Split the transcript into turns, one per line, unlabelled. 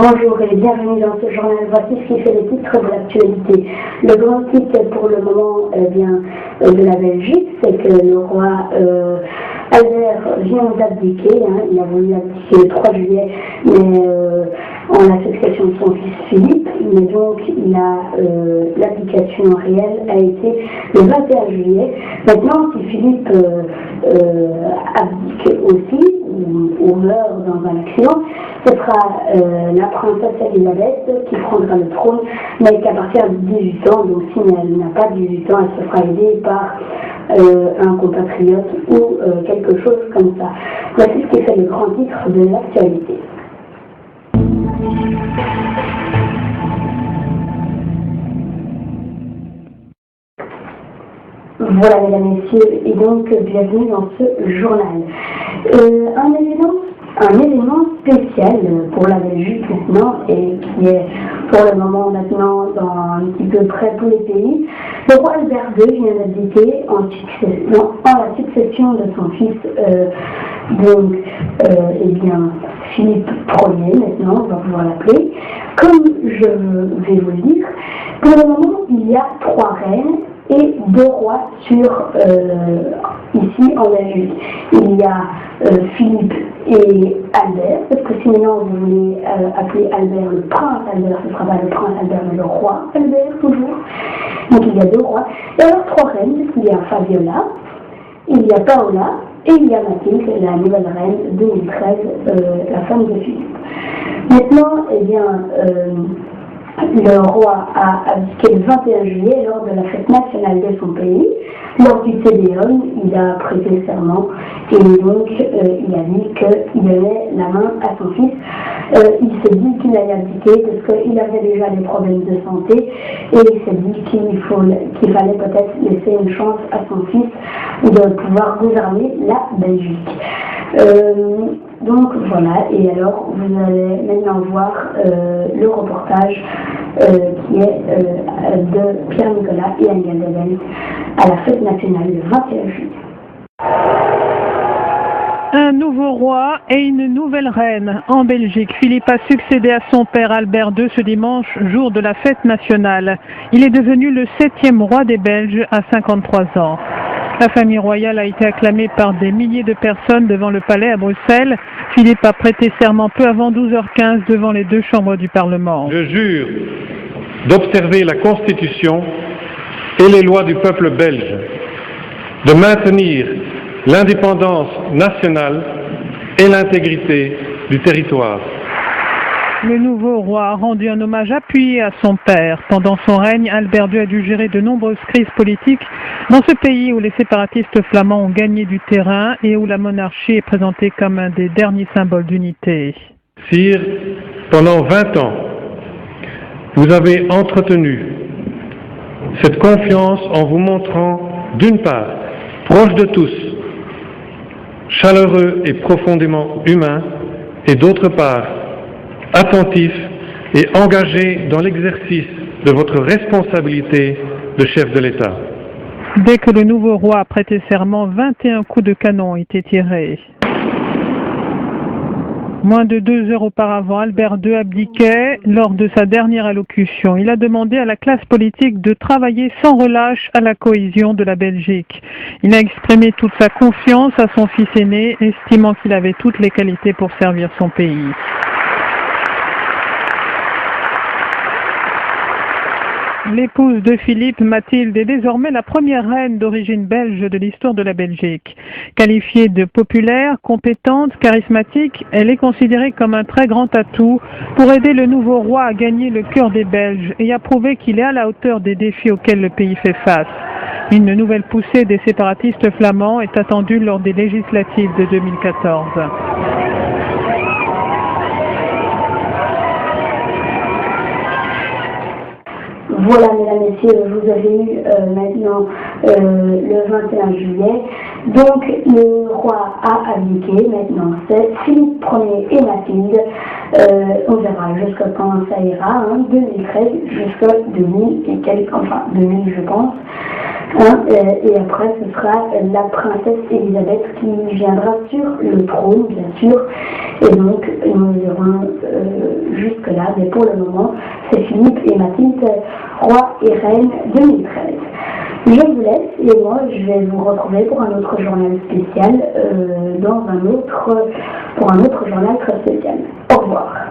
Bonjour et bienvenue dans ce journal. Voici ce qui fait les titres de l'actualité. Le grand titre pour le moment de la Belgique, c'est que le roi Albert vient d'abdiquer. Il a voulu abdiquer le 3 juillet, mais en la succession de son fils Philippe. Mais donc, l'abdication réelle a été le 21 juillet. Maintenant, si Philippe abdique aussi, ou meurt dans un accident, ce sera la princesse Elisabeth qui prendra le trône, mais qu'à partir de 18 ans, donc si elle n'a pas 18 ans, elle se fera aider par un compatriote ou quelque chose comme ça. Voici ce qui fait le grand titre de l'actualité. Voilà, mesdames et messieurs, et donc bienvenue dans ce journal. Un événement spécial pour la Belgique maintenant, et qui est pour le moment maintenant dans un petit peu près tous les pays. Le roi Albert II vient d'abdiquer en la succession de son fils, Philippe Ier, maintenant, on va pouvoir l'appeler. Comme je vais vous le dire, pour le moment, il y a 3 reines et 2 rois ici en Belgique. Il y a Philippe et Albert, parce que si maintenant vous voulez appeler Albert le prince Albert, ce ne sera pas le prince Albert, mais le roi Albert toujours. Donc il y a 2 rois. Et alors 3 reines, parce qu'il y a Fabiola, il y a Paola, et il y a Mathilde, la nouvelle reine 2013, la femme de Philippe. Maintenant, le roi a abdiqué le 21 juillet lors de la fête nationale de son pays. Lors du Tédéum, il a prêté serment et donc il a dit qu'il donnait la main à son fils. Il s'est dit qu'il allait abdiquer parce qu'il avait déjà des problèmes de santé et il s'est dit qu'il fallait peut-être laisser une chance à son fils de pouvoir gouverner la Belgique. Donc voilà, et alors vous allez maintenant voir le reportage qui est de Pierre Nicolas et Anne Galdebel à la fête nationale le 21 juillet.
Un nouveau roi et une nouvelle reine en Belgique. Philippe a succédé à son père Albert II ce dimanche, jour de la fête nationale. Il est devenu le 7e roi des Belges à 53 ans. La famille royale a été acclamée par des milliers de personnes devant le palais à Bruxelles. Philippe a prêté serment peu avant 12h15 devant les 2 chambres du Parlement.
Je jure d'observer la Constitution et les lois du peuple belge, de maintenir l'indépendance nationale et l'intégrité du territoire.
Le nouveau roi a rendu un hommage appuyé à son père. Pendant son règne, Albert II a dû gérer de nombreuses crises politiques dans ce pays où les séparatistes flamands ont gagné du terrain et où la monarchie est présentée comme un des derniers symboles d'unité.
Sire, pendant 20 ans, vous avez entretenu cette confiance en vous montrant, d'une part, proche de tous, chaleureux et profondément humain, et d'autre part, attentif et engagé dans l'exercice de votre responsabilité de chef de l'État.
Dès que le nouveau roi a prêté serment, 21 coups de canon ont été tirés. Moins de 2 heures auparavant, Albert II abdiquait lors de sa dernière allocution. Il a demandé à la classe politique de travailler sans relâche à la cohésion de la Belgique. Il a exprimé toute sa confiance à son fils aîné, estimant qu'il avait toutes les qualités pour servir son pays. L'épouse de Philippe, Mathilde, est désormais la première reine d'origine belge de l'histoire de la Belgique. Qualifiée de populaire, compétente, charismatique, elle est considérée comme un très grand atout pour aider le nouveau roi à gagner le cœur des Belges et à prouver qu'il est à la hauteur des défis auxquels le pays fait face. Une nouvelle poussée des séparatistes flamands est attendue lors des législatives de 2014.
Voilà, mesdames et messieurs, vous avez eu maintenant le 21 juillet. Donc, le roi a abdiqué. Maintenant, c'est Philippe Ier et Mathilde. On verra jusqu'à quand ça ira, 2013 jusqu'à 2000 et quelques, 2000 je pense. Et après, ce sera la princesse Elisabeth qui viendra sur le trône, bien sûr. Et donc, nous irons jusque-là, mais pour le moment, c'est Philippe et Mathilde, roi et reine 2013. Je vous laisse et moi je vais vous retrouver pour un autre journal spécial pour un autre journal très spécial. Au revoir.